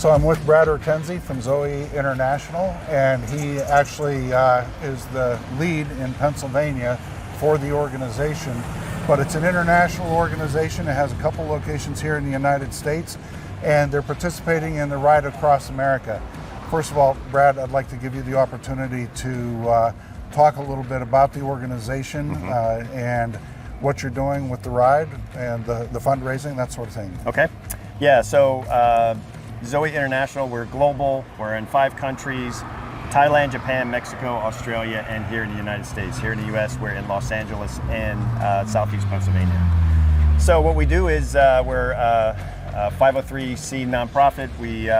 So I'm with Brad Ortenzi from ZOE International, and he actually is the lead in Pennsylvania for the organization. But it's an international organization. It has a couple locations here in the United States, and they're participating in the Ride Across America. First of all, Brad, I'd like to give you the opportunity to talk a little bit about the organization and what you're doing with the ride and the fundraising, that sort of thing. Okay. Yeah, so ZOE International, we're global. We're in 5 countries: Thailand, Japan, Mexico, Australia, and here in the United States. Here in the US, we're in Los Angeles and Southeast Pennsylvania. So what we do is we're a 503c nonprofit. We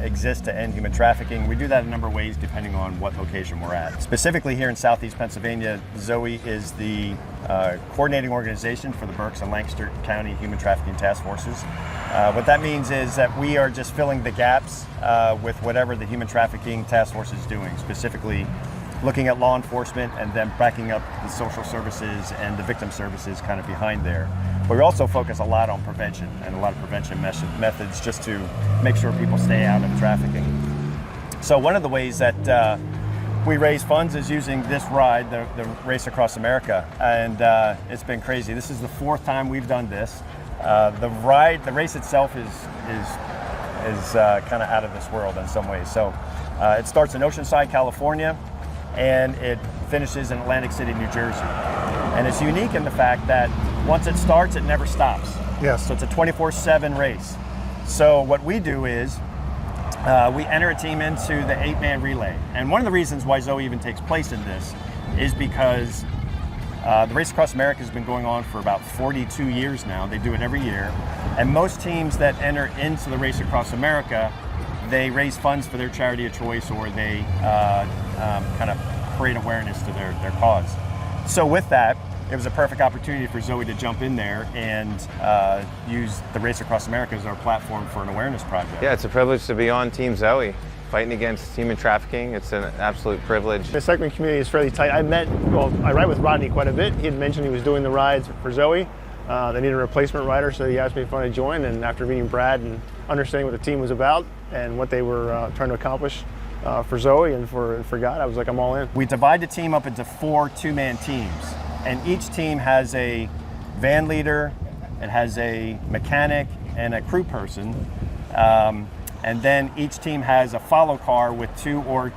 exist to end human trafficking. We do that a number of ways depending on what location we're at. Specifically here in Southeast Pennsylvania, ZOE is the coordinating organization for the Berks and Lancaster County Human Trafficking Task Forces. What that means is that we are just filling the gaps with whatever the Human Trafficking Task Force is doing, specifically looking at law enforcement and then backing up the social services and the victim services kind of behind there. But we also focus a lot on prevention and a lot of prevention methods just to make sure people stay out of trafficking. So one of the ways that we raise funds is using this ride, the Race Across America, and it's been crazy. This is the 4th time we've done this. The race itself is kind of out of this world in some ways. So it starts in Oceanside, California, and it finishes in Atlantic City, New Jersey. And it's unique in the fact that once it starts, it never stops. Yes. So it's a 24/7 race. So what we do is we enter a team into the 8-man relay. And one of the reasons why ZOE even takes place in this is because the Race Across America has been going on for about 42 years now. They do it every year. And most teams that enter into the Race Across America, they raise funds for their charity of choice, or they kind of create awareness to their cause. So with that, it was a perfect opportunity for ZOE to jump in there and use the Race Across America as our platform for an awareness project. Yeah, it's a privilege to be on Team ZOE, fighting against human trafficking. It's an absolute privilege. The cycling community is fairly tight. I ride with Rodney quite a bit. He had mentioned he was doing the rides for ZOE. They needed a replacement rider, so he asked me if I wanted to join. And after meeting Brad and understanding what the team was about and what they were trying to accomplish for ZOE and for God, I was like, I'm all in. We divide the team up into 4 2-man teams, and each team has a van leader, it has a mechanic, and a crew person. And then each team has a follow car with 2 or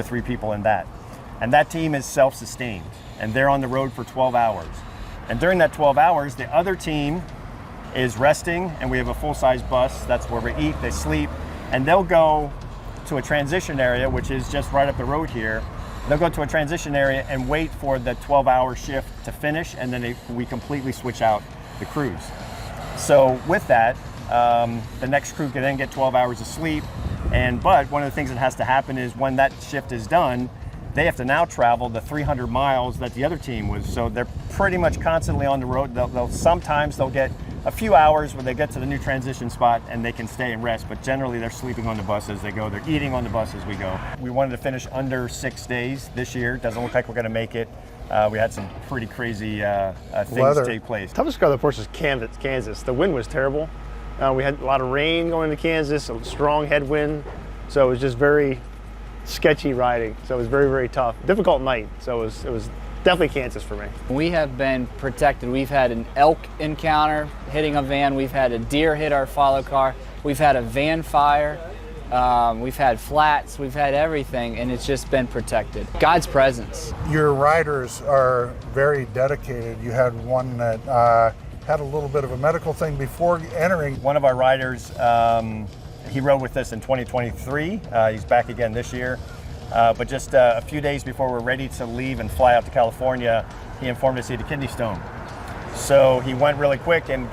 three people in that. And that team is self-sustained, and they're on the road for 12 hours. And during that 12 hours, the other team is resting, and we have a full-size bus. That's where we eat, they sleep, and they'll go to a transition area, which is just right up the road here. They'll go to a transition area and wait for the 12-hour shift to finish, and then we completely switch out the crews. So with that, the next crew can then get 12 hours of sleep. But one of the things that has to happen is when that shift is done, they have to now travel the 300 miles that the other team was. So they're pretty much constantly on the road. Sometimes they'll get a few hours when they get to the new transition spot and they can stay and rest, but generally they're sleeping on the bus as they go. They're eating on the bus as we go. We wanted to finish under 6 days this year. Doesn't look like we're gonna make it. We had some pretty crazy things take place. Toughest car, of course, is Kansas. The wind was terrible. We had a lot of rain going into Kansas, a strong headwind. So it was just very sketchy riding. So it was very, very tough. Difficult night. So it was definitely Kansas for me. We have been protected. We've had an elk encounter hitting a van. We've had a deer hit our follow car. We've had a van fire. We've had flats. We've had everything, and it's just been protected. God's presence. Your riders are very dedicated. You had one that had a little bit of a medical thing before entering. One of our riders, he rode with us in 2023. He's back again this year. But just a few days before we're ready to leave and fly out to California, he informed us he had a kidney stone. So he went really quick and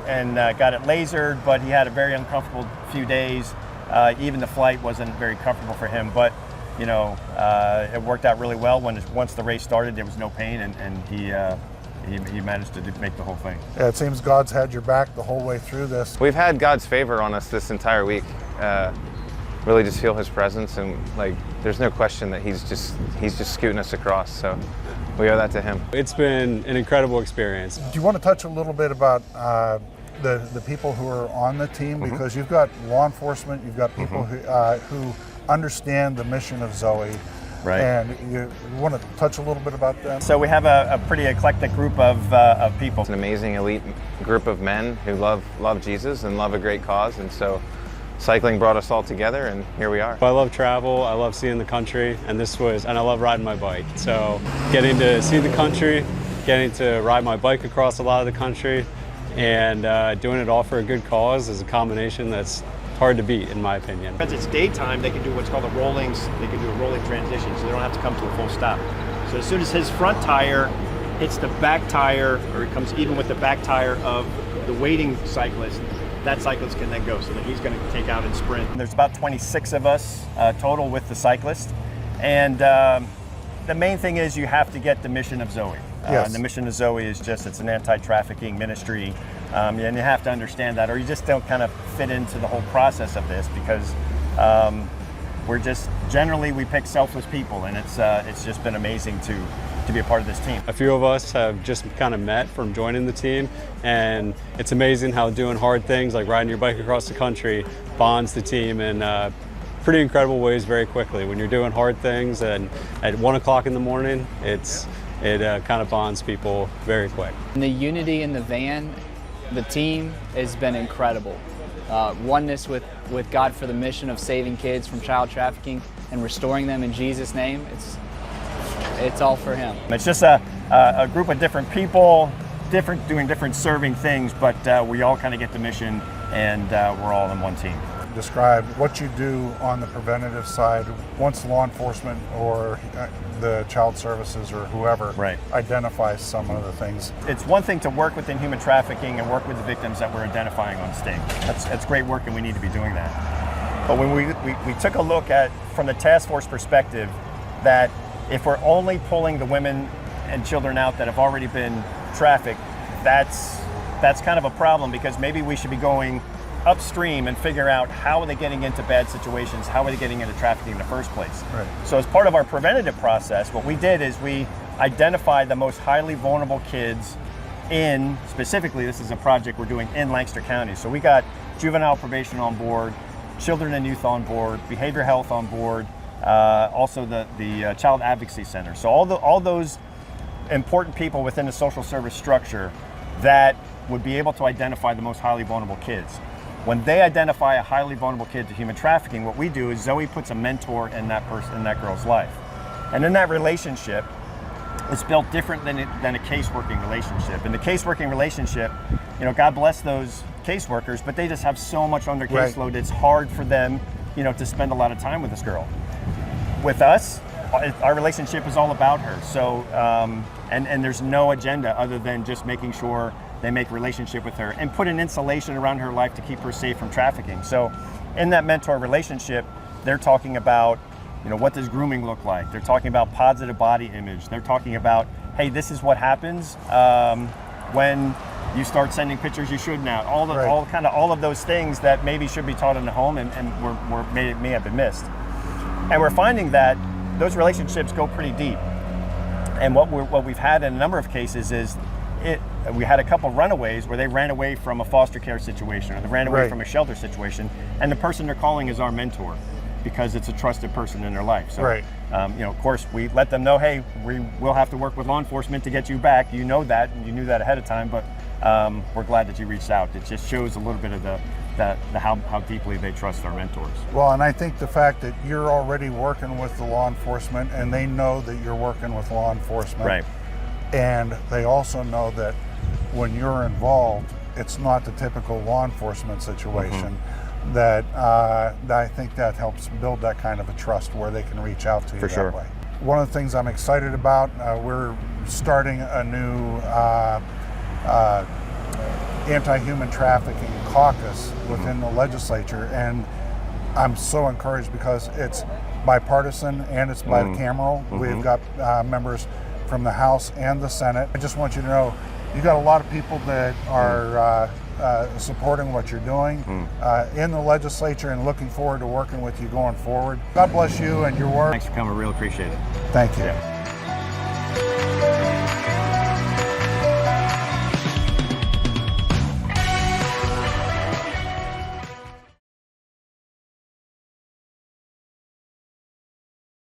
got it lasered, but he had a very uncomfortable few days. Even the flight wasn't very comfortable for him, but you know, it worked out really well. Once the race started, there was no pain, and he managed to make the whole thing. Yeah, it seems God's had your back the whole way through this. We've had God's favor on us this entire week. Really just feel his presence, and like there's no question that he's just scooting us across, so we owe that to him. It's been an incredible experience. Do you want to touch a little bit about the people who are on the team, because you've got law enforcement, you've got people who understand the mission of ZOE. Right. And you want to touch a little bit about them? So we have a pretty eclectic group of people. It's an amazing elite group of men who love Jesus and love a great cause, and so cycling brought us all together, and here we are. I love travel, I love seeing the country, and I love riding my bike. So getting to see the country, getting to ride my bike across a lot of the country, and doing it all for a good cause is a combination that's hard to beat, in my opinion. Because it's daytime, they can do what's called a rolling transition, so they don't have to come to a full stop. So as soon as his front tire hits the back tire, or it comes even with the back tire of the waiting cyclist, that cyclist can then go. So then he's going to take out and sprint. And there's about 26 of us total with the cyclist. And the main thing is you have to get the mission of ZOE. Yes. The mission of ZOE is just, it's an anti-trafficking ministry. And you have to understand that, or you just don't kind of fit into the whole process of this, because we're just, generally we pick selfless people, and it's just been amazing to be a part of this team. A few of us have just kind of met from joining the team, and it's amazing how doing hard things like riding your bike across the country bonds the team in pretty incredible ways very quickly. When you're doing hard things and at 1 o'clock in the morning, it kind of bonds people very quick. And the unity in the van, the team has been incredible. Oneness with God for the mission of saving kids from child trafficking and restoring them in Jesus' name. It's all for Him. It's just a group of different people, doing different serving things, but we all kind of get the mission, and we're all in one team. Describe what you do on the preventative side once law enforcement or the child services or whoever identifies some of the things. It's one thing to work within human trafficking and work with the victims that we're identifying on state. That's great work, and we need to be doing that. But when we took a look at, from the task force perspective, that if we're only pulling the women and children out that have already been trafficked, that's kind of a problem, because maybe we should be going upstream and figure out how are they getting into bad situations, how are they getting into trafficking in the first place. Right. So as part of our preventative process, what we did is we identified the most highly vulnerable kids specifically, this is a project we're doing in Lancaster County. So we got juvenile probation on board, children and youth on board, behavior health on board, also the Child Advocacy Center. So all those important people within the social service structure that would be able to identify the most highly vulnerable kids. When they identify a highly vulnerable kid to human trafficking, what we do is ZOE puts a mentor in that girl's life. And in that relationship, it's built different than a caseworking relationship. In the caseworking relationship, God bless those caseworkers, but they just have so much on their caseload, it's hard for them, to spend a lot of time with this girl. With us, our relationship is all about her. So, and there's no agenda other than just making sure they make relationship with her and put an insulation around her life to keep her safe from trafficking. So in that mentor relationship, they're talking about, what does grooming look like? They're talking about positive body image. They're talking about, hey, this is what happens when you start sending pictures you shouldn't out. All of those things that maybe should be taught in the home and may have been missed. And we're finding that those relationships go pretty deep. And what we've had in a number of cases is we had a couple runaways where they ran away from a foster care situation, or they ran away from a shelter situation, and the person they're calling is our mentor, because it's a trusted person in their life. So, of course, we let them know, hey, we will have to work with law enforcement to get you back. You know that, and you knew that ahead of time, but we're glad that you reached out. It just shows a little bit of how deeply they trust our mentors. Well, and I think the fact that you're already working with the law enforcement, and they know that you're working with law enforcement. Right. And they also know that when you're involved, it's not the typical law enforcement situation. That I think that helps build that kind of a trust where they can reach out to you that way. One of the things I'm excited about, we're starting a new anti-human trafficking caucus within the legislature, and I'm so encouraged because it's bipartisan and it's bicameral. We've got members from the House and the Senate. I just want you to know, you got a lot of people that are supporting what you're doing in the legislature, and looking forward to working with you going forward. God bless you and your work. Thanks for coming, I really appreciate it. Thank you. Yeah.